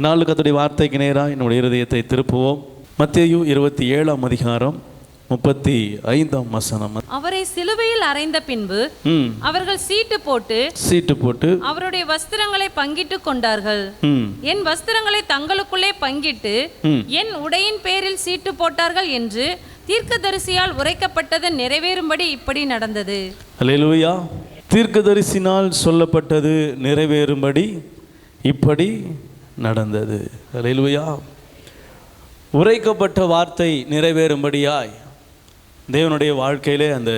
நாலு கர்த்தருடைய வார்த்தைக்கு நேராக என்னுடைய இருதயத்தை திருப்புவோம். மத்தேயு 27ஆம் அதிகாரம் 35ஆம் வசனம். அவரை சிலுவையில் அறைந்த பின்பு அவர்கள் சீட்டு போட்டு அவருடைய வஸ்திரங்களை பங்கிட்டு கொண்டார்கள். என் வஸ்திரங்களை தங்களுக்குள்ளே பங்கிட்டு என் உடையின் பேரில் சீட்டு போட்டார்கள் என்று தீர்க்கதரிசியால் உரைக்கப்பட்டது நிறைவேறும்படி இப்படி நடந்தது. அல்லேலூயா. தீர்க்கதரிசினால் சொல்லப்பட்டது நிறைவேறும்படி இப்படி நடந்தது. அல்லேலூயா. உரைக்கப்பட்ட வார்த்தை நிறைவேறும்படியாய் தேவனுடைய வாழ்க்கையிலே அந்த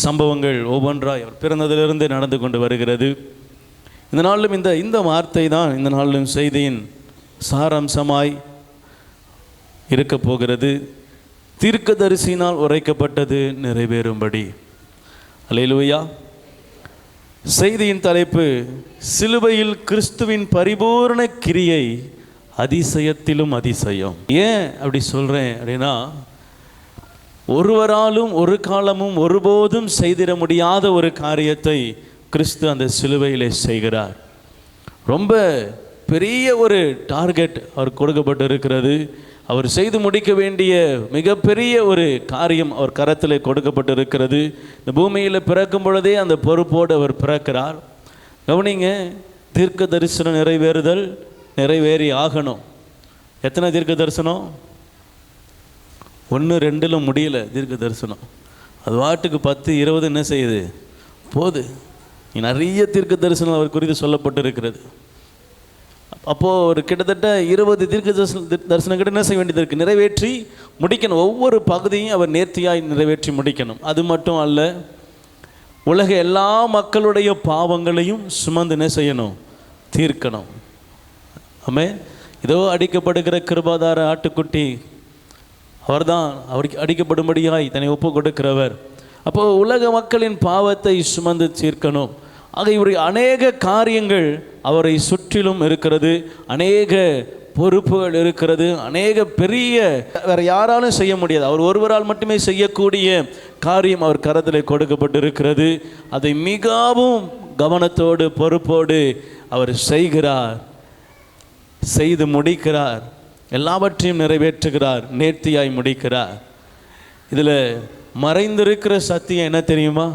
சம்பவங்கள் ஒவ்வொன்றாய் அவர் பிறந்ததிலிருந்து நடந்து கொண்டு வருகிறது. இந்த நாளிலும் இந்த வார்த்தை தான் இந்த நாளிலும் செய்தியின் சாராம்சமாய் இருக்க போகிறது. தீர்க்கதரிசியினால் உரைக்கப்பட்டது நிறைவேறும்படி. அல்லேலூயா. செய்தியின் தலைப்பு சிலுவையில் கிறிஸ்துவின் பரிபூர்ண கிரியை அதிசயத்திலும் அதிசயம். ஏன் அப்படி சொல்கிறேன் அப்படின்னா, ஒருவராலும் ஒரு காலமும் ஒருபோதும் செய்திட முடியாத ஒரு காரியத்தை கிறிஸ்து அந்த சிலுவையிலே செய்கிறார். ரொம்ப பெரிய ஒரு டார்கெட் அவர் கொடுக்கப்பட்டு இருக்கிறது. அவர் செய்து முடிக்க வேண்டிய மிகப்பெரிய ஒரு காரியம் அவர் கரத்தில் கொடுக்கப்பட்டு இருக்கிறது. இந்த பூமியில் பிறக்கும் பொழுதே அந்த பொறுப்போடு அவர் பிறக்கிறார். கவனிங்க, தீர்க்க தரிசனம் நிறைவேறி ஆகணும். எத்தனை தீர்க்க தரிசனம்? 1-2 முடியல தீர்க்க தரிசனம். அது வாட்டுக்கு 10-20 என்ன செய்யுது போது. நிறைய தீர்க்க தரிசனம் அவர் குறித்து சொல்லப்பட்டு இருக்கிறது. அப்போது ஒரு கிட்டத்தட்ட 20 தீர்க்க தரிசனம் கிட்ட என்ன செய்ய வேண்டியது இருக்குது? நிறைவேற்றி முடிக்கணும். ஒவ்வொரு பகுதியும் அவர் நேர்த்தியாய் நிறைவேற்றி முடிக்கணும். அது மட்டும் அல்ல, உலக எல்லா மக்களுடைய பாவங்களையும் சுமந்து என்ன செய்யணும்? தீர்க்கணும். ஆமே. இதோ அடிக்கப்படுகிற கிருபாதார ஆட்டுக்குட்டி அவர்தான். அவருக்கு அடிக்கப்படும்படியாய் தன்னை ஒப்பு கொடுக்கிறவர். அப்போது உலக மக்களின் பாவத்தை சுமந்து தீர்க்கணும். ஆக இவருடைய அநேக காரியங்கள் அவரை சுற்றிலும் இருக்கிறது. அநேக பொறுப்புகள் இருக்கிறது. அநேக பெரிய வேறு யாராலும் செய்ய முடியாது, அவர் ஒருவரால் மட்டுமே செய்யக்கூடிய காரியம் அவர் கரத்தில் கொடுக்கப்பட்டு இருக்கிறது. அதை மிகவும் கவனத்தோடு பொறுப்போடு அவர் செய்கிறார், செய்து முடிக்கிறார், எல்லாவற்றையும் நிறைவேற்றுகிறார், நேர்த்தியாய் முடிக்கிறார். இதில் மறைந்திருக்கிற சத்தியம் என்ன தெரியுமா?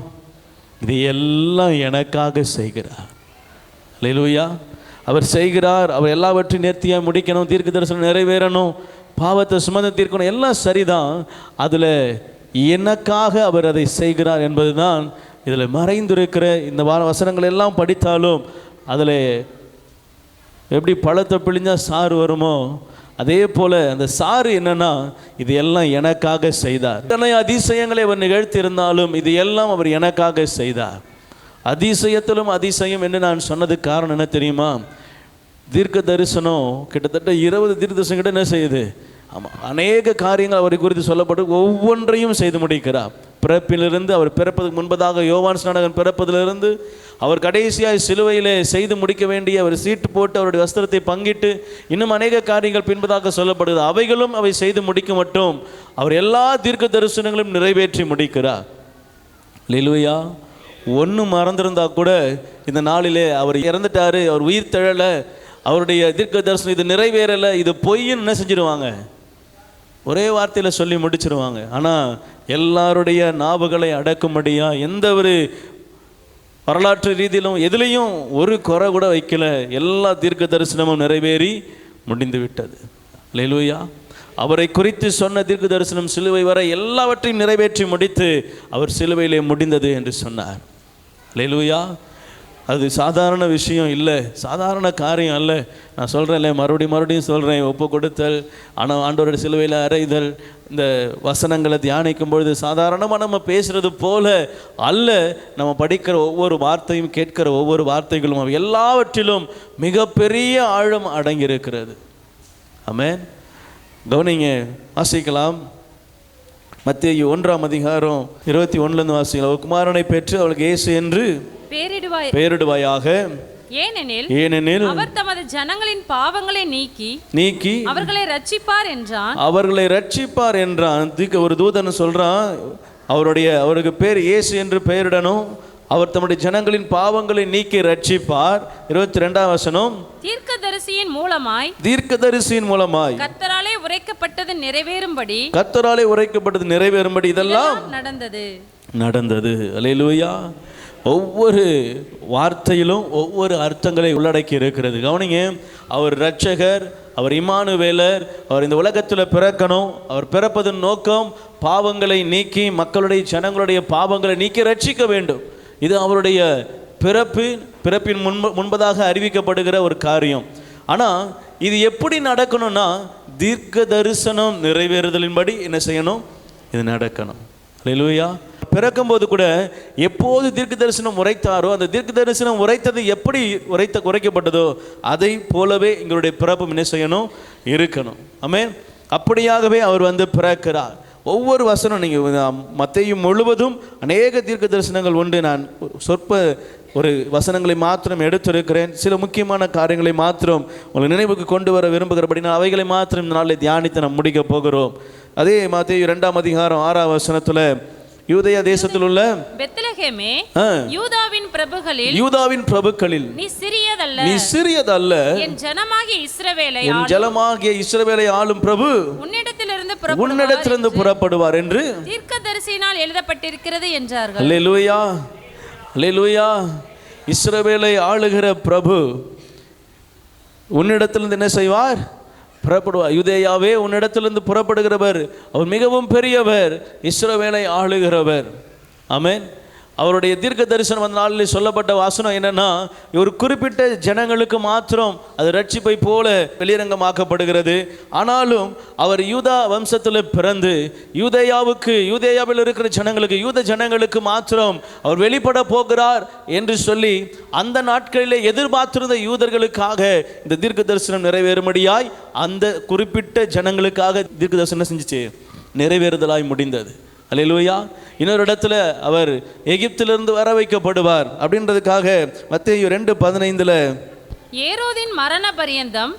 இது எல்லாம் எனக்காக செய்கிறார். அல்லேலூயா. அவர் செய்கிறார். அவர் எல்லாவற்றையும் நேர்த்தியாய் முடிக்கணும், தீர்க்க தரிசனம் நிறைவேறணும், பாவத்தை சுமந்து தீர்க்கணும், எல்லாம் சரிதான். அதில் எனக்காக அவர் அதை செய்கிறார் என்பது தான் இதில் மறைந்திருக்கிற இந்த வசனங்கள் எல்லாம் படித்தாலும் அதில் எப்படி பழத்தை பிழிஞ்சால் சாறு வருமோ அதே போல் அந்த சாறு என்னன்னா, இது எல்லாம் எனக்காக செய்தார். இத்தனை அதிசயங்களை அவர் நிகழ்த்தியிருந்தாலும் இது எல்லாம் அவர் எனக்காக செய்தார். அதிசயத்திலும் அதிசயம் என்று நான் சொன்னதுக்கு காரணம் என்ன தெரியுமா? தீர்க்க தரிசனம் கிட்டத்தட்ட 20 தீர்க்க தரிசனம் கிட்ட என்ன செய்யுது? ஆமாம், அநேக காரியங்கள் அவரை குறித்து சொல்லப்பட்டு ஒவ்வொன்றையும் செய்து முடிக்கிறார். பிறப்பிலிருந்து, அவர் பிறப்பதுக்கு முன்பதாக யோவான் ஸ்நானகன் பிறப்பதிலிருந்து அவர் கடைசியாக சிலுவையிலே செய்து முடிக்க வேண்டிய அவர் சீட்டு போட்டு அவருடைய வஸ்திரத்தை பங்கிட்டு இன்னும் அநேக காரியங்கள் பின்பதாக சொல்லப்படுது. அவைகளும் அவை செய்து முடிக்க மட்டும் அவர் எல்லா தீர்க்க தரிசனங்களும் நிறைவேற்றி முடிக்கிறார். அல்லேலூயா. ஒன்று மறந்திருந்தா கூட இந்த நாளிலே அவர் இறந்துட்டார், அவர் உயிர் தழலை, அவருடைய தீர்க்க தரிசனம் இது நிறைவேறலை, இது பொய்ன்னு என்ன செஞ்சிருவாங்க? ஒரே வார்த்தையில் சொல்லி முடிச்சிருவாங்க. ஆனால் எல்லாருடைய நாவுகளை அடக்கும்படியாக எந்த ஒரு வரலாற்று ரீதியிலும் எதுலேயும் ஒரு குறை கூட வைக்கல. எல்லா தீர்க்க தரிசனமும் நிறைவேறி முடிந்து விட்டது. அல்லேலூயா. அவரை குறித்து சொன்ன தீர்க்க தரிசனம் சிலுவை வரை எல்லாவற்றையும் நிறைவேற்றி முடித்து அவர் சிலுவையிலே முடிந்தது என்று சொன்னார். அல்லேலூயா. அது சாதாரண விஷயம் இல்லை, சாதாரண காரியம் அல்ல. நான் சொல்கிறேன் இல்லை, மறுபடியும் சொல்கிறேன், ஒப்பு கொடுத்தல், ஆனால் ஆண்டவருடைய சிலுவையில் அறைதல், இந்த வசனங்களை தியானிக்கும் பொழுது சாதாரணமாக நம்ம பேசுகிறது போல அல்ல. நம்ம படிக்கிற ஒவ்வொரு வார்த்தையும், கேட்கிற ஒவ்வொரு வார்த்தைகளும் எல்லாவற்றிலும் மிகப்பெரிய ஆழம் அடங்கியிருக்கிறது. ஆமென். கவனிங்க, வாசிக்கலாம். மத்தேயு 1ஆம் அதிகாரம் 21 வாசிக்கலாம். குமாரனை பெற்று அவளுக்கு இயேசு என்று பெயரிடுவாயாக, ஏனெனில் அவர் தமது ஜனங்களின் பாவங்களை நீக்கி அவர்களை ரட்சிப்பார் என்றான். ஒரு தூதன் சொல்றான், அவருக்கு பேர் இயேசு என்று பெயரிடணும், அவர் தம்முடைய ஜனங்களின் பாவங்களை நீக்கி ரட்சிப்பார். 22ஆம் வசனம், தீர்க்கதரிசியின் மூலமாய் கர்த்தராலே உரைக்கப்பட்டது நிறைவேறும்படி இதெல்லாம் நடந்தது. அல்லேலூயா. ஒவ்வொரு வார்த்தையிலும் ஒவ்வொரு அர்த்தங்களை உள்ளடக்கி இருக்கிறது. கவனிங்க, அவர் இரட்சகர், அவர் இம்மானுவேலர், அவர் இந்த உலகத்தில் பிறக்கணும். அவர் பிறப்பதன் நோக்கம் பாவங்களை நீக்கி மக்களுடைய ஜனங்களுடைய பாவங்களை நீக்கி ரட்சிக்க வேண்டும். இது அவருடைய பிறப்பின் முன்பதாக அறிவிக்கப்படுகிற ஒரு காரியம். ஆனால் இது எப்படி நடக்கணும்னா, தீர்க்க தரிசனம் நிறைவேறுதலின்படி என்ன செய்யணும்? இது நடக்கணும். அல்லேலூயா. பிறக்கும்போது கூட எப்போது தீர்க்க தரிசனம் உரைத்தாரோ, அந்த தீர்க்க தரிசனம் உரைத்தது எப்படி உரைக்கப்பட்டதோ அதை போலவே எங்களுடைய பிறப்பும் என்ன செய்யணும்? இருக்கணும். ஆமென். அப்படியாகவே அவர் பிறக்கிறார். ஒவ்வொரு வசனம், நீங்கள் மத்தேயு முழுவதும் அநேக தீர்க்க தரிசனங்கள் உண்டு. நான் சொற்ப ஒரு வசனங்களை மாத்திரம் எடுத்திருக்கிறேன். சில முக்கியமான காரியங்களை மாத்திரம் உங்கள் நினைவுக்கு கொண்டு வர விரும்புகிறபடி நான் அவைகளை மாத்திரம் இந்த நாளில் தியானித்து நாம் முடிக்க போகிறோம். அதே மத்தேயு 2ஆம் அதிகாரம் 6ஆம் வசனத்தில், யூதேய தேசத்தில் உள்ள பெத்லகேமே, யூதாவின் பிரபுக்களில் நீ சிறியதல்ல, என் ஜனமாகிய இஸ்ரவேலை ஆளும் பிரபு உன்னிடத்திலிருந்து புறப்படுவார் என்று தீர்க்கதரிசியினால் எழுதப்பட்டிருக்கிறது என்றார்கள். அல்லேலூயா, அல்லேலூயா. இஸ்ரவேலை ஆளுகிற பிரபு உன்னிடத்திலிருந்து என்ன செய்வார்? புறப்படுவார். யூதேயாவே, உன்னிடத்திலிருந்து புறப்படுகிறவர், அவர் மிகவும் பெரியவர், இஸ்ரவேலை ஆளுகிறவர். ஆமென். அவருடைய தீர்க்க தரிசனம் அந்த நாளில் சொல்லப்பட்ட வாசனம் என்னன்னா, ஒரு குறிப்பிட்ட ஜனங்களுக்கு மாத்திரம் அது ரட்சிப்பை போல வெளிரங்கமாக்கப்படுகிறது. ஆனாலும் அவர் யூதா வம்சத்தில் பிறந்து யூதேயாவில் இருக்கிற ஜனங்களுக்கு, யூத ஜனங்களுக்கு மாத்திரம் அவர் வெளிப்பட போகிறார் என்று சொல்லி அந்த நாட்களிலே எதிர்பார்த்திருந்த யூதர்களுக்காக இந்த தீர்க்க தரிசனம் நிறைவேறும்படியாய் அந்த குறிப்பிட்ட ஜனங்களுக்காக தீர்க்க தரிசனம் செஞ்சுச்சு, நிறைவேறுதலாய் முடிந்தது. அல்லேலூயா. இன்னொரு இடத்துல அவர் எகிப்திலிருந்து வர வைக்கப்படுவார் அப்படின்றதுக்காக மத்தேயு 2:15 ஏரோதின் மரண பரியந்தம்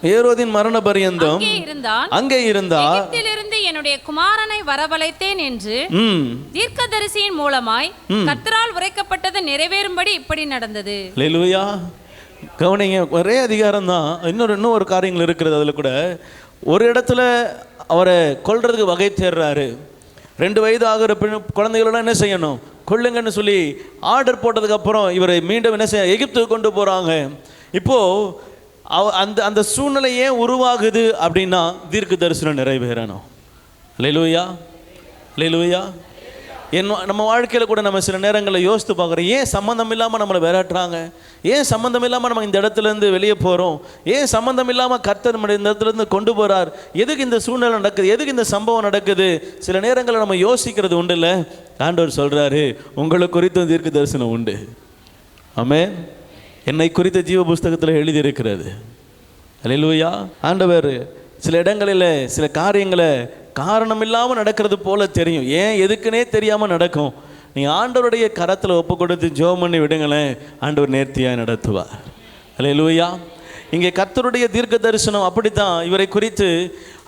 அங்கே இருந்தார். எகிப்திலிருந்து என்னுடைய குமாரனை வரவழைத்தேன் என்று தீர்க்கதரிசியின் மூலமாய் கர்த்தரால் உரைக்கப்பட்டது நிறைவேறும்படி இப்படி நடந்தது. அல்லேலூயா. கவனிங்க, ஒரே அதிகாரம் தான். இன்னொரு காரியங்கள் இருக்கிறது. அதில் கூட ஒரு இடத்துல அவரை கொல்றதுக்கு வகை தேடுறாரு. 2 வயது ஆகிற குழந்தைகளோட என்ன செய்யணும்? கொள்ளுங்கன்னு சொல்லி ஆர்டர் போட்டதுக்கு அப்புறம் இவரை மீண்டும் என்ன செய்ய எகிப்துக்கு கொண்டு போகிறாங்க. இப்போது அந்த சூழ்நிலை ஏன் உருவாகுது அப்படின்னா, தீர்க்க தரிசனம் நிறைவேறணும். அல்லேலூயா, அல்லேலூயா. நம்ம வாழ்க்கையில் கூட நம்ம சில நேரங்களில் யோசித்து பார்க்குறோம், ஏன் சம்மந்தம் இல்லாமல் நம்மளை விரட்டுறாங்க? ஏன் சம்மந்தம் இல்லாமல் நம்ம இந்த இடத்துலேருந்து வெளியே போகிறோம்? ஏன் சம்மந்தம் இல்லாமல் கர்த்தர் நம்ம இந்த இடத்துலேருந்து கொண்டு போகிறார்? எதுக்கு இந்த சூழ்நிலை நடக்குது? எதுக்கு இந்த சம்பவம் நடக்குது? சில நேரங்களில் நம்ம யோசிக்கிறது உண்டு இல்லை? ஆண்டவர் சொல்கிறாரு, உங்களை குறித்தும் தீர்க்க தரிசனம் உண்டு. ஆமென். என்னை குறித்த ஜீவ புஸ்தகத்தில் எழுதியிருக்கிறது. அல்லேலூயா. ஆண்டவர் சில இடங்களில் சில காரியங்களை காரணம் இல்லாமல் நடக்கிறது போல தெரியும். ஏன் எதுக்குன்னே தெரியாமல் நடக்கும். நீங்கள் ஆண்டவருடைய கரத்தில் ஒப்பு கொடுத்து ஜெபம் பண்ணி விடுங்களேன், ஆண்டவர் நேர்த்தியாக நடத்துவார். அல்லேலூயா. இங்கே கர்த்தருடைய தீர்க்க தரிசனம் அப்படித்தான். இவரை குறித்து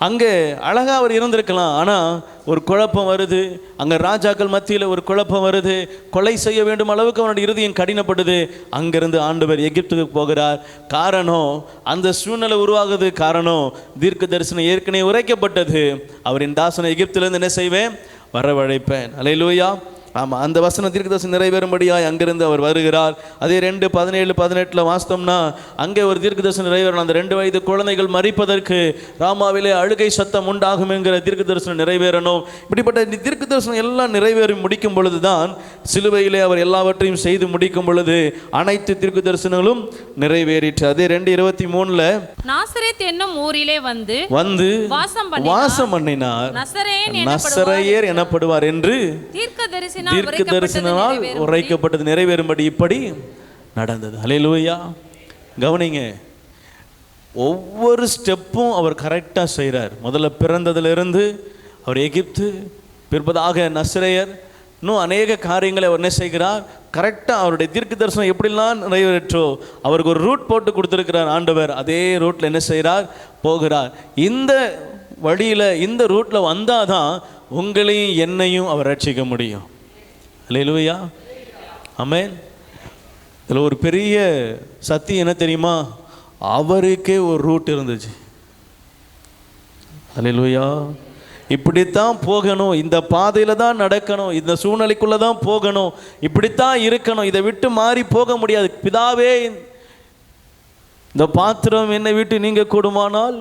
அங்கே அழகாக அவர் இருந்திருக்கலாம், ஆனால் ஒரு குழப்பம் வருது. அங்கே ராஜாக்கள் மத்தியில் ஒரு குழப்பம் வருது. கொலை செய்ய வேண்டும் அளவுக்கு அவனுடைய இருதயம் கடினப்படுது. அங்கிருந்து ஆண்டவர் எகிப்துக்கு போகிறார். காரணம், அந்த சூழ்நிலை உருவாகுது. காரணம், தீர்க்க தரிசனம் ஏற்கனவே உரைக்கப்பட்டது. அவரின் தாசனை எகிப்திலிருந்து என்ன செய்வேன்? வரவழைப்பேன். அல்லேலூயா. ஆமாம், அந்த வசனம் தீர்க்க தரிசனம் நிறைவேறும்படியாய் அங்கிருந்து அவர் வருகிறார். அதே 2:17-18 வாஸ்தவம்னா, அங்கே ஒரு தீர்க்க தரிசனம் நிறைவேறணும். அந்த 2 வயது குழந்தைகள் மரிப்பதற்கு ராமாவிலே அழுகை சத்தம் உண்டாகும் என்கிற தீர்க்க தரிசனம் நிறைவேறணும். இப்படிப்பட்ட தீர்க்க தரிசனம் எல்லாம் நிறைவேறி முடிக்கும் பொழுது தான் சிலுவையிலே அவர் எல்லாவற்றையும் செய்து முடிக்கும் பொழுது அனைத்து தீர்க்க தரிசனங்களும் நிறைவேறிற்று. அதே 2:23 நாசரேத் என்னும் ஊரிலே வந்து வாசம் பண்ணினார். நசரேயர் எனப்படுவார் என்று தீர்க்க தரிசனால் உரைக்கப்பட்டது நிறைவேறும்படி இப்படி நடந்தது. அல்லேலூயா. கவனிங்க, ஒவ்வொரு ஸ்டெப்பும் அவர் கரெக்டாக செய்கிறார். முதல்ல பிறந்ததிலிருந்து அவர் எகிப்து, பிற்பதாக நசரேயர், இன்னும் அநேக காரியங்களை அவர் என்ன செய்கிறார்? கரெக்டாக அவருடைய தீர்க்க தரிசனம் எப்படிலாம் நிறைவேற்றோ அவருக்கு ஒரு ரூட் போட்டு கொடுத்துருக்கிறார் ஆண்டவர். அதே ரூட்டில் என்ன செய்கிறார்? போகிறார். இந்த வழியில், இந்த ரூட்டில் வந்தால் தான் உங்களையும் என்னையும் அவர் ரட்சிக்க முடியும். அல்லேலூயா. ஆமென். இதில் ஒரு பெரிய சத்தியம் என்ன தெரியுமா? அவருக்கே ஒரு ரூட் இருந்துச்சு. அல்லேலூயா. இப்படித்தான் போகணும், இந்த பாதையில் தான் நடக்கணும், இந்த சூழ்நிலைக்குள்ளே தான் போகணும், இப்படித்தான் இருக்கணும், இதை விட்டு மாறி போக முடியாது. பிதாவே, இந்த பாத்திரம் என்னை விட்டு நீங்க கூடுமானால்,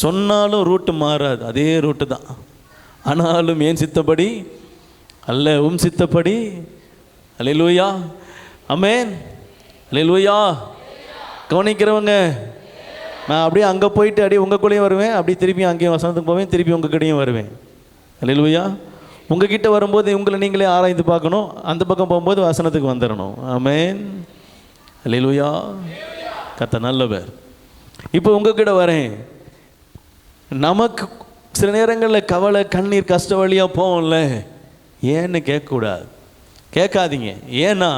சொன்னாலும் ரூட்டு மாறாது, அதே ரூட்டு தான். ஆனாலும் ஏன் சித்தப்படி அல்ல, சித்தப்படி. அல்லேலூயா, ஆமென், அல்லேலூயா. கவனிக்கிறவங்க, நான் அப்படியே அங்கே போயிட்டு அப்படியே உங்களுக்குள்ளேயும் வருவேன், அப்படி திருப்பி அங்கேயும் வசனத்துக்கு போவேன், திருப்பி உங்கள் கிட்டேயும் வருவேன். அல்லேலூயா. உங்ககிட்ட வரும்போது உங்களை நீங்களே ஆராய்ந்து பார்க்கணும், அந்த பக்கம் போகும்போது வசனத்துக்கு வந்துடணும். ஆமென், அல்லேலூயா. கர்த்தர் நல்லவர். இப்போ உங்ககிட்ட வரேன். நமக்கு சில நேரங்களில் கவலை, கண்ணீர், கஷ்ட வழியாக போவோம்ல, ஏன்னு கேட்கக்கூடாது, கேட்காதீங்க. ஏன்னா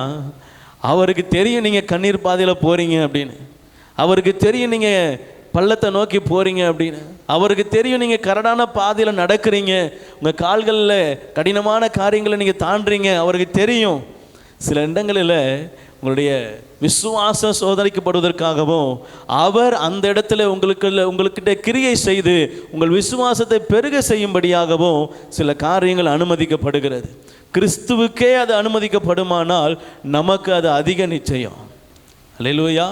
அவருக்கு தெரியும் நீங்கள் கண்ணீர் பாதையில் போகிறீங்க அப்படின்னு. அவருக்கு தெரியும் நீங்கள் பள்ளத்தை நோக்கி போகிறீங்க அப்படின்னு. அவருக்கு தெரியும் நீங்கள் கரடான பாதையில் நடக்கிறீங்க, உங்கள் கால்களில் கடினமான காரியங்களை நீங்கள் தாண்டுறீங்க. அவருக்கு தெரியும். சில இடங்களில் உங்களுடைய விசுவாசம் சோதனைக்கப்படுவதற்காகவும் அவர் அந்த இடத்துல உங்களுக்கிட்ட கிரியை செய்து உங்கள் விசுவாசத்தை பெருக செய்யும்படியாகவும் சில காரியங்கள் அனுமதிக்கப்படுகிறது. கிறிஸ்துவுக்கே அது அனுமதிக்கப்படுமானால் நமக்கு அது அதிக நிச்சயம். அல்லேலூயா.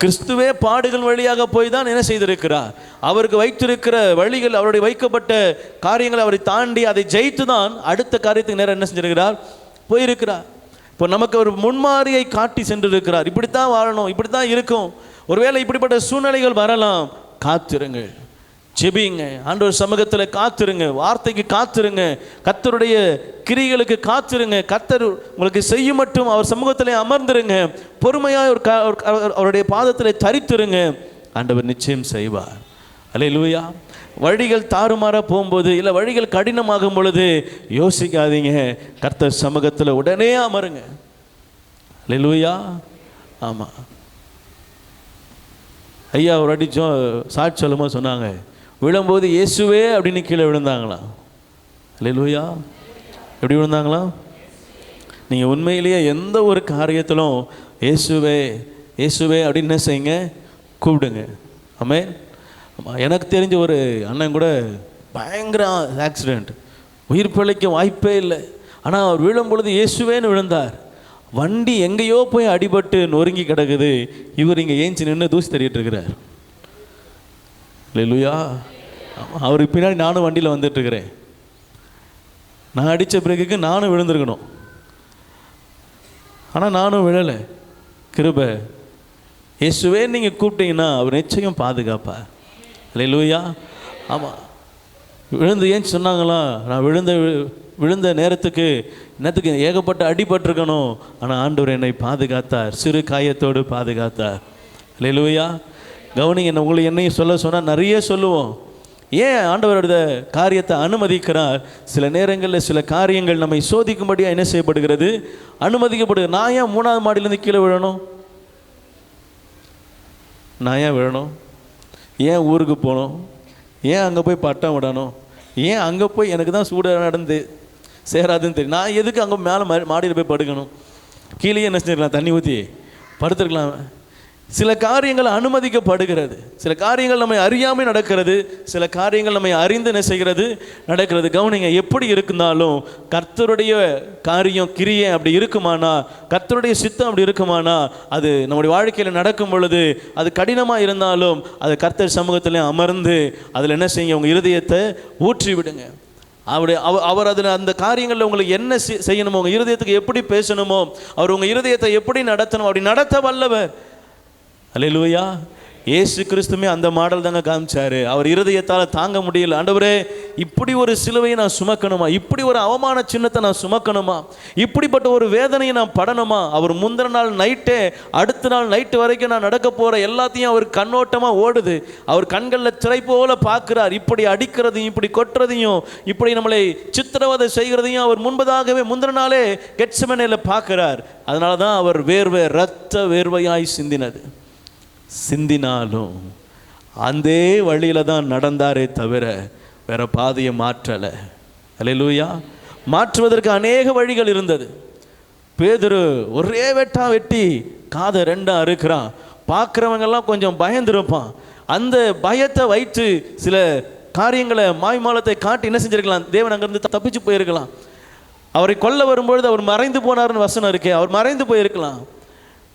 கிறிஸ்துவே பாடுகள் வழியாக போய் தான் என்ன செய்திருக்கிறார். அவருக்கு வைத்திருக்கிற வழிகள், அவருடைய வைக்கப்பட்ட காரியங்களை அவரை தாண்டி அதை ஜெயித்து தான் அடுத்த காரியத்துக்கு நேரம் என்ன செஞ்சிருக்கிறார், போயிருக்கிறார். இப்போ நமக்கு ஒரு முன்மாதிரியை காட்டி சென்றிருக்கிறார். இப்படித்தான் வாழணும், இப்படித்தான் இருக்கும். ஒருவேளை இப்படிப்பட்ட சூழ்நிலைகள் வரலாம், காத்திருங்கள், ஜெபிங்க, ஆண்டவர் சமூகத்தில் காத்திருங்க, வார்த்தைக்கு காத்திருங்க, கர்த்தருடைய கிரிகளுக்கு காத்திருங்க. கர்த்தர் உங்களுக்கு செய்யும் மட்டும் அவர் சமூகத்தில் அமர்ந்திருங்க, பொறுமையாக அவருடைய பாதத்தில் தரித்திருங்க. ஆண்டவர் நிச்சயம் செய்வார். அல்லேலூயா. வழிகள் தாறுமாற போகும்போது, இல்லை வழிகள் கடினமாகும் பொழுது யோசிக்காதீங்க, கர்த்தர் சமூகத்தில் உடனே அமருங்க. அல்லேலூயா. ஆமாம், ஐயா ஒரு அடி சாட்சி சொல்லும்போது சொன்னாங்க, விழும்போது இயேசுவே அப்படின்னு கீழே விழுந்தாங்களாம். அல்லேலூயா. எப்படி விழுந்தாங்களாம்? நீங்கள் உண்மையிலேயே எந்த ஒரு காரியத்திலும் இயேசுவே இயேசுவே அப்படின்னு என்ன செய்யுங்க, கூப்பிடுங்க. ஆமென். எனக்கு தெரிஞ்ச ஒரு அண்ணன் கூட பயங்கர ஆக்சிடெண்ட், உயிர் பிழைக்க வாய்ப்பே இல்லை. ஆனால் அவர் விழும் பொழுது இயேசுவேன்னு விழுந்தார். வண்டி எங்கேயோ போய் அடிபட்டு நொறுங்கி கிடக்குது, இவர் இங்கே ஏஞ்சி நின்று தூசி தட்டிட்டு இருக்கிறார். அல்லேலூயா. அவருக்கு பின்னாடி நானும் வண்டியில் வந்துட்டுருக்கிறேன். நான் அடித்த பிரேக்குக்கு நானும் விழுந்திருக்கணும், ஆனால் நானும் விழலை. கிருபை. இயேசுவே நீங்கள் கூப்பிட்டீங்கன்னா அவர் நிச்சயம் பாதுகாப்பார். அல்லேலூயா. ஆமாம், விழுந்து ஏன் சொன்னாங்களா, நான் விழுந்த நேரத்துக்கு என்னத்துக்கு ஏகப்பட்ட அடிபட்டிருக்கணும், ஆனால் ஆண்டவர் என்னை பாதுகாத்தார், சிறு காயத்தோடு பாதுகாத்தார். அல்லேலூயா. கவனிங்க, உங்களுக்கு என்னையும் சொல்ல சொன்னால் நிறைய சொல்லுவோம். ஏன் ஆண்டவரோட காரியத்தை அனுமதிக்கிறார்? சில நேரங்களில் சில காரியங்கள் நம்மை சோதிக்கும்படியாக என்ன செய்யப்படுகிறது, அனுமதிக்கப்படுது. நான் ஏன் 3வது மாடியிலேருந்து கீழே விழணும்? நான் ஏன் விழணும்? ஏன் ஊருக்கு போகணும்? ஏன் அங்கே போய் பட்டம் விடணும்? ஏன் அங்கே போய் எனக்கு தான் சூடாக நடந்து சேராதுன்னு தெரியும், நான் எதுக்கு அங்கே மேலே மாடியில் போய் படுக்கணும்? கீழே என்ன செஞ்சிருக்கலாம், தண்ணி ஊற்றி படுத்துருக்கலாம். சில காரியங்கள் அனுமதிக்கப்படுகிறது, சில காரியங்கள் நம்மை அறியாமல் நடக்கிறது, சில காரியங்கள் நம்மை அறிந்து என்ன செய்கிறது, நடக்கிறது. கவனிங்க, எப்படி இருந்தாலும் கர்த்தருடைய காரியம் கிரியை அப்படி இருக்குமானா, கர்த்தருடைய சித்தம் அப்படி இருக்குமானா, அது நம்முடைய வாழ்க்கையில் நடக்கும் பொழுது அது கடினமாக இருந்தாலும் அது கர்த்தர் சமூகத்தில் அமர்ந்து அதில் என்ன செய்யுங்க, உங்கள் இருதயத்தை ஊற்றி விடுங்க. அவர் அதில் அந்த காரியங்களில் உங்களுக்கு என்ன செய்யணுமோ, உங்கள் இருதயத்துக்கு எப்படி பேசணுமோ, அவர் உங்கள் இருதயத்தை எப்படி நடத்தணும், அப்படி நடத்த வல்லவர். அல்லேலூயா. இயேசு கிறிஸ்துமே அந்த மாடல் தாங்க காமிச்சாரு. அவர் இருதயத்தால் தாங்க முடியல, ஆண்டவரே இப்படி ஒரு சிலுவையை நான் சுமக்கணுமா, இப்படி ஒரு அவமான சின்னத்தை நான் சுமக்கணுமா, இப்படிப்பட்ட ஒரு வேதனையை நான் படணுமா? அவர் முந்தின நாள் நைட்டே, அடுத்த நாள் நைட்டு வரைக்கும் நான் நடக்க போகிற எல்லாத்தையும் அவர் கண்ணோட்டமாக ஓடுது. அவர் கண்களில் திரை போல பார்க்குறார். இப்படி அடிக்கிறதையும், இப்படி கொட்டுறதையும், இப்படி நம்மளை சித்திரவதை செய்கிறதையும் அவர் முன்பதாகவே முந்தின நாளே கெத்செமனேல பார்க்குறார். அதனால தான் அவர் வேர்வை இரத்த வேர்வையாய் சிந்தினாலும் அந்த வழியில் தான் நடந்தாரே தவிர வேற பாதையை மாற்றலை. அல்லேலூயா. மாற்றுவதற்கு அநேக வழிகள் இருந்தது. பேதுரு ஒரே வெட்டா வெட்டி காதை ரெண்டா அறுக்கிறான். பார்க்குறவங்கெல்லாம் கொஞ்சம் பயந்துருப்பான். அந்த பயத்தை வைத்து சில காரியங்களை மாய்மாலத்தை காட்டி என்ன செஞ்சிருக்கலாம், தேவன் அங்கேருந்து தப்பிச்சு போயிருக்கலாம். அவரை கொல்ல வரும்பொழுது அவர் மறைந்து போனார்னு வசனம் இருக்கே, அவர் மறைந்து போயிருக்கலாம்.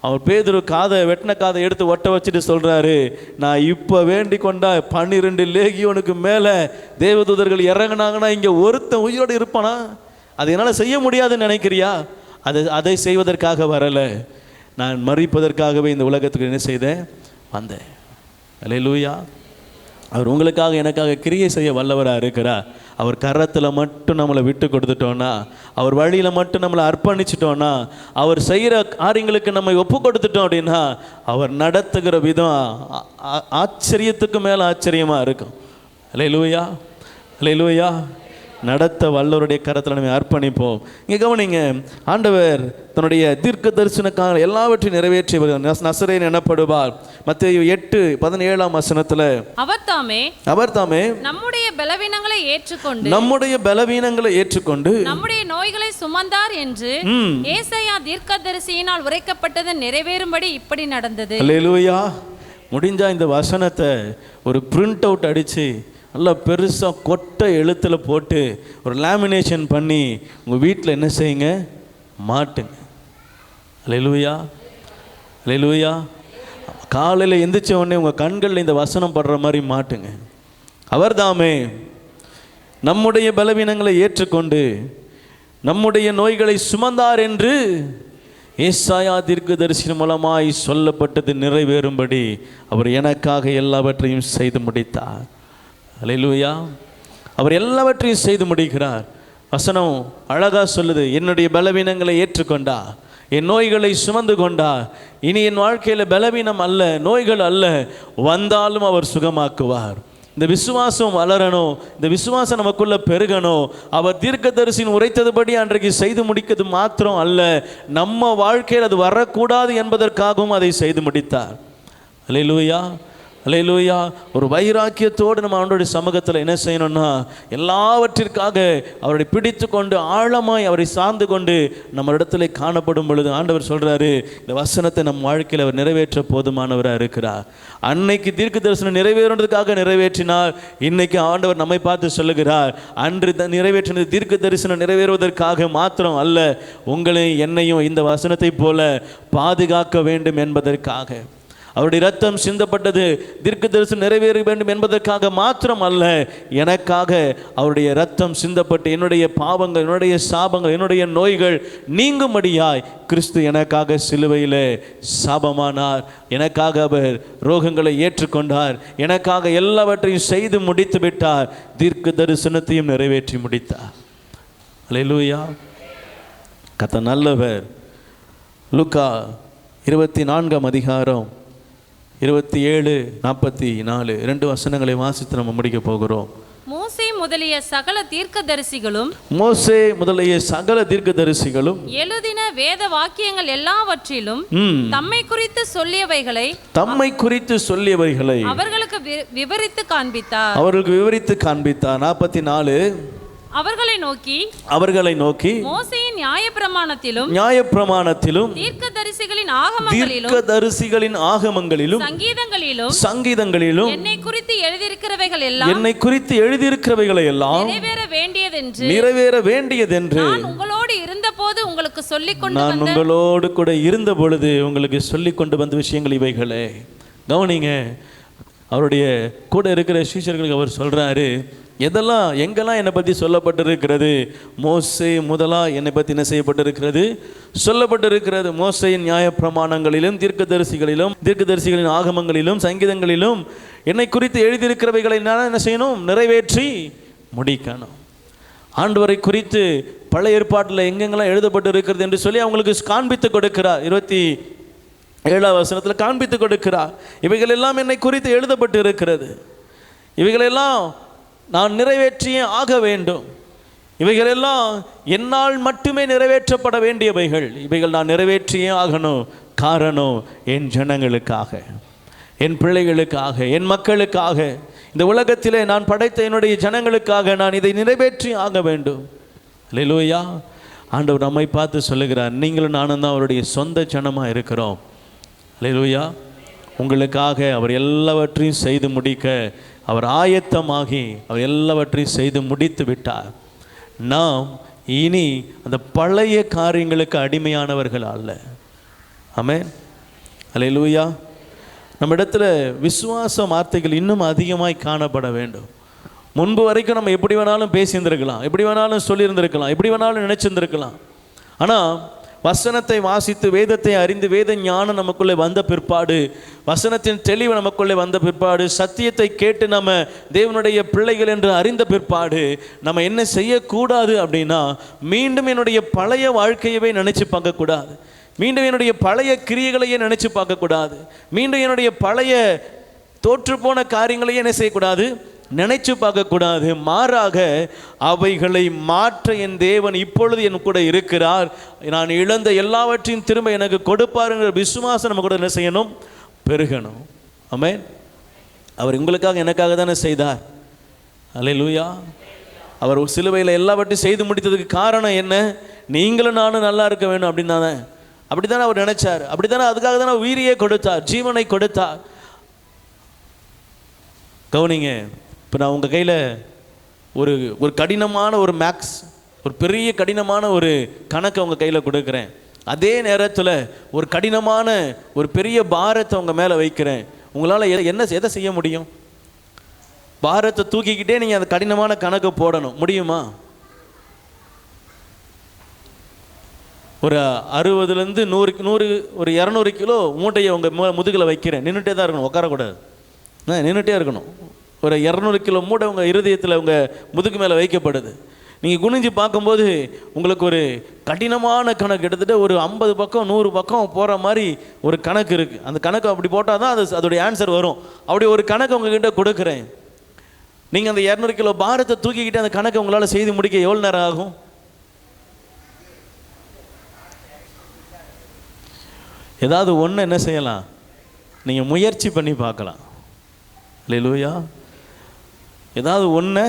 அவர் பேதுரு வெட்டின காதை எடுத்து ஒட்ட வச்சுட்டு சொல்கிறாரு, நான் இப்போ வேண்டி கொண்டா 12 லேகியோனுக்கு மேலே தேவதூதர்கள் இறங்கினாங்கன்னா இங்கே ஒருத்தன் உயிரோடு இருப்பானா? அது என்னால் செய்ய முடியாதுன்னு நினைக்கிறியா? அதை செய்வதற்காக வரலை, நான் மறிப்பதற்காகவே இந்த உலகத்துக்கு என்ன செய்தேன், வந்தேன். அல்லேலூயா. அவர் உங்களுக்காக எனக்காக கிரியை செய்ய வல்லவராக இருக்கிறார். அவர் கரத்தில் மட்டும் நம்மளை விட்டு கொடுத்துட்டோன்னா, அவர் வழியில் மட்டும் நம்மளை அர்ப்பணிச்சிட்டோன்னா, அவர் செய்கிற காரியங்களுக்கு நம்ம ஒப்பு கொடுத்துட்டோம் அப்படின்னா, அவர் நடத்துகிற விதம் ஆச்சரியத்துக்கு மேலே ஆச்சரியமாக இருக்கும். அல்லேலூயா, அல்லேலூயா. நடத்த வல்லவருடைய கரத்தில் நம்ம அர்ப்பணிப்போம். இங்கே கவனிங்க, ஆண்டவர் தன்னுடைய தீர்க்க தரிசனக்காக எல்லாவற்றையும் நிறைவேற்றியவர் நசரேயன் எனப்படுவார். மத்தேயு 8:17 வசனத்தில் அவர் தாமே நம்முடைய பலவீனங்களை ஏற்றுக்கொண்டு நம்முடைய நோய்களை சுமந்தார் என்று ஏசாயா தீர்க்கதரிசியினால் உரைக்கப்பட்டது நிறைவேறும்படி இப்படி நடந்தது. அல்லேலூயா. முடிஞ்சா இந்த வசனத்தை ஒரு பிரிண்ட் அவுட் அடித்து நல்லா பெருசாக கொட்டை எழுத்தில் போட்டு ஒரு லேமினேஷன் பண்ணி உங்கள் வீட்டில் என்ன செய்யுங்க, மாட்டுங்க. அல்லேலூயா, அல்லேலூயா. காலையில் எந்திரிச்ச உடனே உங்கள் கண்களில் இந்த வசனம் படுற மாதிரி மாட்டுங்க. அவர் தாமே நம்முடைய பலவீனங்களை ஏற்றுக்கொண்டு நம்முடைய நோய்களை சுமந்தார் என்று ஏசாயா தீர்க்கதரிசி மூலமாய் சொல்லப்பட்டது நிறைவேறும்படி அவர் எனக்காக எல்லாவற்றையும் செய்து முடித்தார். அல்லேலூயா. அவர் எல்லாவற்றையும் செய்து முடிக்கிறார். வசனம் அழகா சொல்லுது, என்னுடைய பலவீனங்களை ஏற்றுக்கொண்டா, என் நோய்களை சுமந்து கொண்டா. இனி என் வாழ்க்கையில் பலவீனம் அல்ல, நோய்கள் அல்ல, வந்தாலும் அவர் சுகமாக்குவார். இந்த விசுவாசம் வளரணும், இந்த விசுவாசம் நமக்குள்ள பெருகணும். அவர் தீர்க்கதரிசியின் உரைத்ததுபடி அன்றைக்கு செய்து முடிக்கிறது மாத்திரம் அல்ல, நம்ம வாழ்க்கையில் அது வரக்கூடாது என்பதற்காகவும் அதை செய்து முடித்தார். அல்லேலூயா, அல்லேலூயா. ஒரு வைராக்கியத்தோடு நம்ம அவருடைய சமூகத்தில் என்ன செய்யணும்னா, எல்லாவற்றிற்காக அவரை பிடித்து கொண்டு ஆழமாய் அவரை சார்ந்து கொண்டு நம்ம இடத்துல காணப்படும் பொழுது ஆண்டவர் சொல்கிறாரு, இந்த வசனத்தை நம் வாழ்க்கையில் அவர் நிறைவேற்ற போதுமானவராக இருக்கிறார். அன்னைக்கு தீர்க்க தரிசனம் நிறைவேறுவதற்காக நிறைவேற்றினார். இன்னைக்கு ஆண்டவர் நம்மை பார்த்து சொல்லுகிறார், அன்று நிறைவேற்றினது தீர்க்க தரிசனம் நிறைவேறுவதற்காக மாத்திரம் அல்ல, உங்களை என்னையும் இந்த வசனத்தை போல பாதுகாக்க வேண்டும் என்பதற்காக. அவருடைய ரத்தம் சிந்தப்பட்டது தீர்க்க தரிசனம் நிறைவேற வேண்டும் என்பதற்காக மாத்திரம் அல்ல, எனக்காக அவருடைய ரத்தம் சிந்தப்பட்டு என்னுடைய பாவங்கள், என்னுடைய சாபங்கள், என்னுடைய நோய்கள் நீங்கும்படியாய் கிறிஸ்து எனக்காக சிலுவையில் சாபமானார். எனக்காக அவர் ரோகங்களை ஏற்றுக்கொண்டார். எனக்காக எல்லாவற்றையும் செய்து முடித்து விட்டார். தீர்க்க தரிசனத்தையும் நிறைவேற்றி முடித்தார். அல்லேலூயா. கர்த்தர் நல்லவர். லூக்கா 24 27-44 2 வசனங்களை வாசித்து நம்ம முடிக்க போகிறோம். மோசே முதலிய சகல தீர்க்கதரிசிகளும் எழுதின வேத வாக்கியங்கள் எல்லாவற்றிலும் தம்மை குறித்து சொல்லியவைகளை அவர்களுக்கு விவரித்து காண்பித்தார். 44 அவர்களை நோக்கி மோசேயின் நியாயப்பிரமாணத்திலும் தீர்க்கதரிசிகளின் ஆகமங்களிலும் சங்கீதங்களிலும் என்னை குறித்து எழுதியிருக்கிறவைகளை எல்லாம் நிறைவேற வேண்டியதென்று நான் உங்களோடு கூட இருந்த பொழுது உங்களுக்கு சொல்லிக் கொண்டு வந்த விஷயங்கள் இவைகளே. கவனிங்க, அவருடைய கூட இருக்கிற சீஷர்களுக்கு அவர் சொல்றாரு, எங்கெல்லாம் என்னை பற்றி சொல்லப்பட்டிருக்கிறது, மோசே முதலா என்னை பற்றி என்ன செய்யப்பட்டிருக்கிறது, சொல்லப்பட்டிருக்கிறது. மோசேயின் நியாயப்பிரமாணங்களிலும் தீர்க்கதரிசிகளின் ஆகமங்களிலும் சங்கீதங்களிலும் என்னை குறித்து எழுதியிருக்கிறவைகளை நான் என்ன செய்யணும், நிறைவேற்றி முடிக்கணும். ஆண்டவரை குறித்து பழைய ஏற்பாட்டில் எங்கெங்கெல்லாம் எழுதப்பட்டு இருக்கிறது என்று சொல்லி அவங்களுக்கு காண்பித்து கொடுக்கிறார். 27 வசனத்தில் காண்பித்து கொடுக்கிறார். இவைகள் எல்லாம் என்னை குறித்து எழுதப்பட்டு இருக்கிறது, இவைகளெல்லாம் நான் நிறைவேற்றியே ஆக வேண்டும், இவைகளெல்லாம் என்னால் மட்டுமே நிறைவேற்றப்பட வேண்டியவைகள், இவைகள் நான் நிறைவேற்றியே ஆகணும். காரணம் என் ஜனங்களுக்காக, என் பிள்ளைகளுக்காக, என் மக்களுக்காக, இந்த உலகத்திலே நான் படைத்த என்னுடைய ஜனங்களுக்காக நான் இதை நிறைவேற்றி ஆக வேண்டும். அல்லேலூயா. ஆண்டவர் நம்மை பார்த்து சொல்லுகிறார், நீங்களும் நானும் தான் அவருடைய சொந்த ஜனமாக இருக்கிறோம். அல்லேலூயா. உங்களுக்காக அவர் எல்லாவற்றையும் செய்து முடிக்க அவர் ஆயத்தமாகி அவர் எல்லாவற்றையும் செய்து முடித்து விட்டார். நாம் இனி அந்த பழைய காரியங்களுக்கு அடிமையானவர்கள் அல்ல. ஆமென். அல்லேலூயா. நம்ம இடத்துல விசுவாச வார்த்தைகள் இன்னும் அதிகமாய் காணப்பட வேண்டும். முன்பு வரைக்கும் நம்ம எப்படி வேணாலும் பேசியிருந்திருக்கலாம், எப்படி வேணாலும் சொல்லியிருந்திருக்கலாம், எப்படி வேணாலும் நினச்சிருந்திருக்கலாம். ஆனால் வசனத்தை வாசித்து வேதத்தை அறிந்து வேத ஞானம் நமக்குள்ளே வந்த பிற்பாடு, வசனத்தின் தெளிவு நமக்குள்ளே வந்த பிற்பாடு, சத்தியத்தை கேட்டு நம்ம தேவனுடைய பிள்ளைகள் என்று அறிந்த பிற்பாடு நம்ம என்ன செய்யக்கூடாது அப்படின்னா, மீண்டும் என்னுடைய பழைய வாழ்க்கையவே நினச்சி பார்க்கக்கூடாது, மீண்டும் என்னுடைய பழைய கிரியைகளையே நினச்சி பார்க்கக்கூடாது, மீண்டும் என்னுடைய பழைய தோற்றுப்போன காரியங்களையே என்ன செய்யக்கூடாது, நினைச்சு பார்க்கக்கூடாது. மாறாக அவைகளை மாற்ற என் தேவன் இப்பொழுது என் கூட இருக்கிறார், நான் இழந்த எல்லாவற்றையும் திரும்ப எனக்கு கொடுப்பாருங்கிற விசுவாசம் நம்ம கூட என்ன செய்யணும், பெருகணும். ஆமென். அவர் உங்களுக்காக எனக்காக தானே செய்தார். அல்லேலூயா. அவர் சிலுவையில் எல்லாவற்றையும் செய்து முடித்ததுக்கு காரணம் என்ன, நீங்களும் நானும் நல்லா இருக்க வேணும் அப்படின்னு தானே, அப்படி தானே அவர் நினைச்சார், அப்படி தானே, அதுக்காக தானே உயிரியே கொடுத்தார், ஜீவனை கொடுத்தார். கவனிங்க, இப்போ நான் உங்கள் கையில் ஒரு கடினமான ஒரு மேக்ஸ், ஒரு பெரிய கடினமான ஒரு கணக்கை உங்கள் கையில் கொடுக்குறேன். அதே நேரத்தில் ஒரு கடினமான ஒரு பெரிய பாரத்தை உங்கள் மேலே வைக்கிறேன். உங்களால் எதை செய்ய முடியும்? பாரத்தை தூக்கிக்கிட்டே நீங்கள் அந்த கடினமான கணக்கை போடணும், முடியுமா? ஒரு 60லேருந்து 100 ஒரு 200 கிலோ மூட்டையை உங்கள் முதுகில் வைக்கிறேன். நின்றுட்டே தான் இருக்கணும், உட்காரக்கூடாது, நின்றுட்டே இருக்கணும். ஒரு 200 கிலோ மூட்டை உங்கள் இருதயத்தில் உங்கள் முதுகு மேலே வைக்கப்படுது. நீங்கள் குனிஞ்சு பார்க்கும்போது உங்களுக்கு ஒரு கடினமான கணக்கு, கிட்டத்தட்ட ஒரு 50 பக்கம் 100 பக்கம் போகிற மாதிரி ஒரு கணக்கு இருக்குது. அந்த கணக்கு அப்படி போட்டால் தான் அதோடைய ஆன்சர் வரும். அப்படி ஒரு கணக்கு உங்ககிட்ட கொடுக்குறேன். நீங்கள் அந்த 200 கிலோ பாரத்தை தூக்கிக்கிட்டு அந்த கணக்கை உங்களால் செய்து முடிக்க எவ்வளோ நேரம் ஆகும்? ஏதாவது ஒன்று என்ன செய்யலாம், நீங்கள் முயற்சி பண்ணி பார்க்கலாம். அல்லேலூயா. ஏதாவது ஒன்று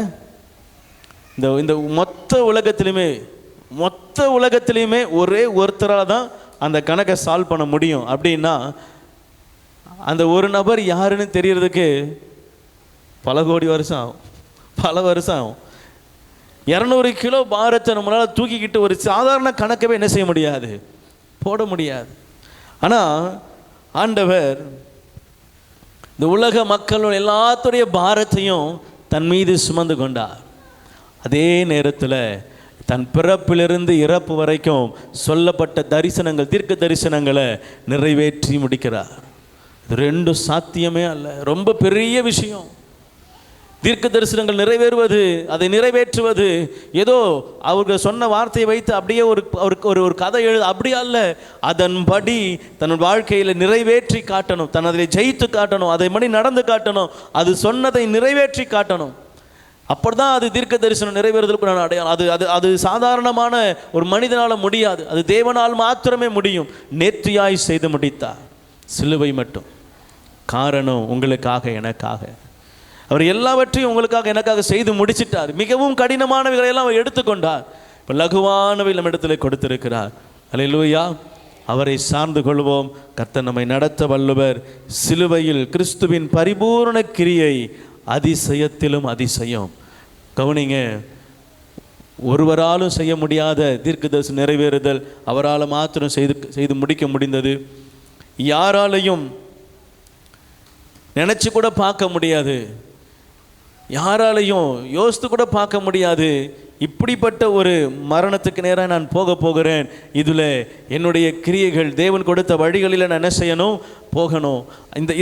இந்த மொத்த உலகத்திலையுமே ஒரே ஒருத்தரால் தான் அந்த கணக்கை சால்வ் பண்ண முடியும். அப்படின்னா அந்த ஒரு நபர் யாருன்னு தெரியறதுக்கு பல கோடி வருஷம் ஆகும், பல வருஷம் ஆகும். 200 கிலோ பாரத்தை நம்மளால் தூக்கிக்கிட்டு ஒரு சாதாரண கணக்கவே என்ன செய்ய முடியாது, போட முடியாது. ஆனால் ஆண்டவர் இந்த உலக மக்களோட எல்லாத்துடைய பாரத்தையும் தன் மீது சுமந்து கொண்டார். அதே நேரத்தில் தன் பிறப்பிலிருந்து இறப்பு வரைக்கும் சொல்லப்பட்ட தரிசனங்கள், தீர்க்க தரிசனங்களை நிறைவேற்றி முடிக்கிறார். இது ரெண்டும் சாத்தியமே அல்ல, ரொம்ப பெரிய விஷயம். தீர்க்க தரிசனங்கள் நிறைவேறுவது, அதை நிறைவேற்றுவது ஏதோ அவர்கள் சொன்ன வார்த்தையை வைத்து அப்படியே ஒரு கதை எழுத, அப்படி அல்ல. அதன்படி தன் வாழ்க்கையில் நிறைவேற்றி காட்டணும், தன் அதில் ஜெயித்து காட்டணும், அதை மணி நடந்து காட்டணும், அது சொன்னதை நிறைவேற்றி காட்டணும். அப்படிதான் அது தீர்க்க தரிசனம் நிறைவேறுதலுக்கு நான் அடையாளம். அது சாதாரணமான ஒரு மனிதனால் முடியாது, அது தேவனால் மாத்திரமே முடியும். நேர்த்தியாய் செய்து முடித்தார், சிலுவை மட்டும். காரணம் உங்களுக்காக, எனக்காக. அவர் எல்லாவற்றையும் உங்களுக்காக எனக்காக செய்து முடிச்சிட்டார். மிகவும் கடினமானவைகளெல்லாம் அவர் எடுத்துக்கொண்டார். இப்போ லகுவானவை நம்ம இடத்துல கொடுத்திருக்கிறார். அல்லேலூயா. அவரை சார்ந்து கொள்வோம். கர்த்தர் நம்மை நடத்த வல்லவர். சிலுவையில் கிறிஸ்துவின் பரிபூரண கிரியை அதிசயத்திலும் அதிசயம். கவனிங்க, ஒருவராலும் செய்ய முடியாத தீர்க்கதரிசனம் நிறைவேறுதல் அவரால் மாத்திரம் செய்து முடிக்க முடிந்தது. யாராலையும் நினச்சி கூட பார்க்க முடியாது, யாராலையும் யோசித்து கூட பார்க்க முடியாது. இப்படிப்பட்ட ஒரு மரணத்துக்கு நேராக நான் போகிறேன். இதில் என்னுடைய கிரியைகள் தேவன் கொடுத்த வழிகளில் நான் என்ன செய்யணும், போகணும்.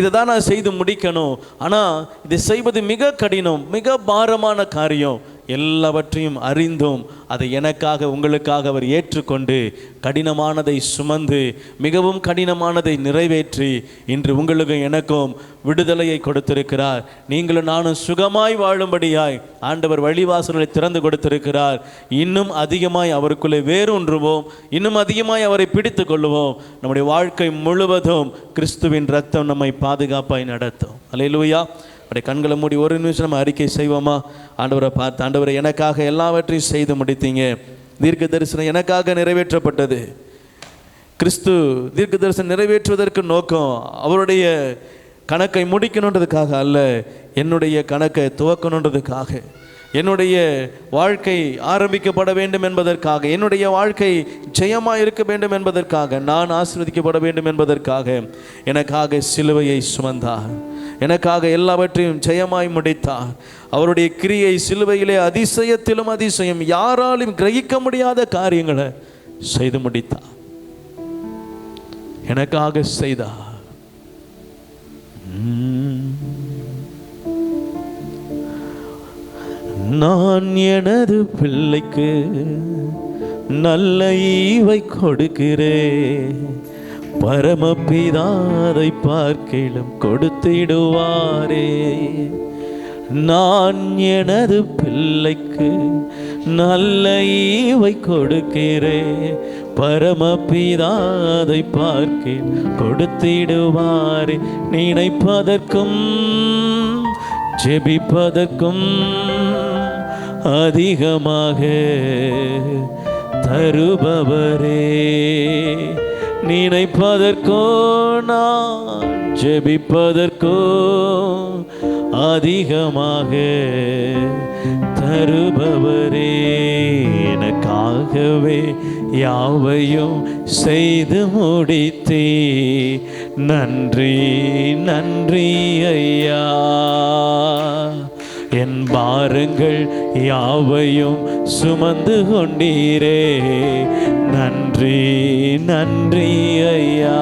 இதை தான் நான் செய்து முடிக்கணும். ஆனால் இதை செய்வது மிக கடினம், மிக பாரமான காரியம். எல்லாவற்றையும் அறிந்தும் அதை எனக்காக உங்களுக்காக அவர் ஏற்றுக்கொண்டு கடினமானதை சுமந்து மிகவும் கடினமானதை நிறைவேற்றி இன்று உங்களுக்கும் எனக்கும் விடுதலையை கொடுத்திருக்கிறார். நீங்களும் நானும் சுகமாய் வாழும்படியாய் ஆண்டவர் வழிவாசல்களை திறந்து கொடுத்திருக்கிறார். இன்னும் அதிகமாய் அவருக்குள்ளே வேரூன்றுவோம், இன்னும் அதிகமாய் அவரை பிடித்து கொள்ளுவோம். நம்முடைய வாழ்க்கை முழுவதும் கிறிஸ்துவின் இரத்தம் நம்மை பாதுகாப்பாய் நடத்தும். அல்லேலூயா. அப்படி கண்களை மூடி ஒரு நிமிஷம் நம்ம அறிக்கை செய்வோமா? ஆண்டவரை பார்த்து, ஆண்டவரை எனக்காக எல்லாவற்றையும் செய்து முடித்தீங்க, தீர்க்க தரிசனம் எனக்காக நிறைவேற்றப்பட்டது. கிறிஸ்து தீர்க்க தரிசனம் நிறைவேற்றுவதற்கு நோக்கம் அவருடைய கணக்கை முடிக்கணுன்றதுக்காக அல்ல, என்னுடைய கணக்கை துவக்கணுன்றதுக்காக, என்னுடைய வாழ்க்கை ஆரம்பிக்கப்பட வேண்டும் என்பதற்காக, என்னுடைய வாழ்க்கை ஜெயமாக இருக்க வேண்டும் என்பதற்காக, நான் ஆசீர்வதிக்கப்பட வேண்டும் என்பதற்காக எனக்காக சிலுவையை சுமந்தார், எனக்காக எல்லாவற்றையும் ஜெயமாய் முடித்தார். அவருடைய கிரியை சிலுவையிலே அதிசயத்திலும் அதிசயம், யாராலும் கிரகிக்க முடியாத காரியங்களை செய்து முடித்தார், எனக்காக செய்தார். நான் எனது பிள்ளைக்கு நல்ல ஈவை கொடுக்கிறேன், பரமபிதாதை பார்க்கிலும் கொடுத்திடுவாரே. நான் எனது பிள்ளைக்கு நல்ல ஈவை கொடுக்கிறேன், பரமபிதாதை பார்க்கில் கொடுத்திடுவாரே. நினைப்பதற்கும் ஜெபிப்பதற்கும் அதிகமாக தருபவரே. நினைப்பதற்கோ நான் ஜெபிப்பதற்கோ அதிகமாக தருபவரே. எனக்காகவே யாவையும் செய்து முடித்தே, நன்றி நன்றி ஐயா. என் பாரங்கள் யாவையும் சுமந்து கொண்டீரே, நன்றி நன்றி ஐயா.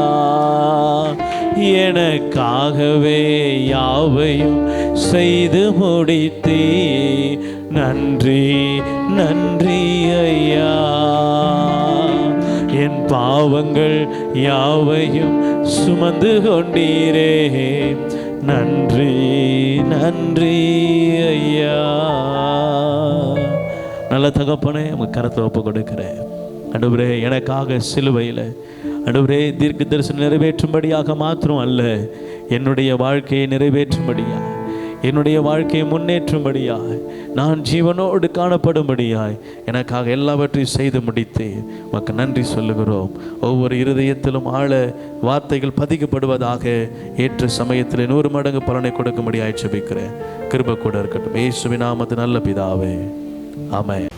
எனக்காகவே யாவையும் செய்து முடித்தே, நன்றி நன்றி ஐயா. என் பாவங்கள் யாவையும் சுமந்து கொண்டீரே, நன்றி நன்றி ஐயா. நல்ல தகப்பனே, உங்க கரத்தை ஒப்பு கொடுக்கிறேன். ஆண்டவரே, எனக்காக சிலுவையில் ஆண்டவரே தீர்க்க தரிசனம் நிறைவேற்றும்படியாக மாத்திரம் அல்ல, என்னுடைய வாழ்க்கையை நிறைவேற்றும்படியாய், என்னுடைய வாழ்க்கையை முன்னேற்றும்படியாய், நான் ஜீவனோடு காணப்படும்படியாய் எனக்காக எல்லாவற்றையும் செய்து முடித்து உமக்கு நன்றி சொல்லுகிறோம். ஒவ்வொரு இருதயத்திலும் ஆழ வார்த்தைகள் பதிக்கப்படுவதாக, ஏற்ற சமயத்தில் 100 மடங்கு பலனை கொடுக்கும்படியாய் ஜெபிக்கிறேன். கிருபை கூட இருக்கட்டும். இயேசுவின் நாமத்தில் நல்ல பிதாவே, ஆமென்.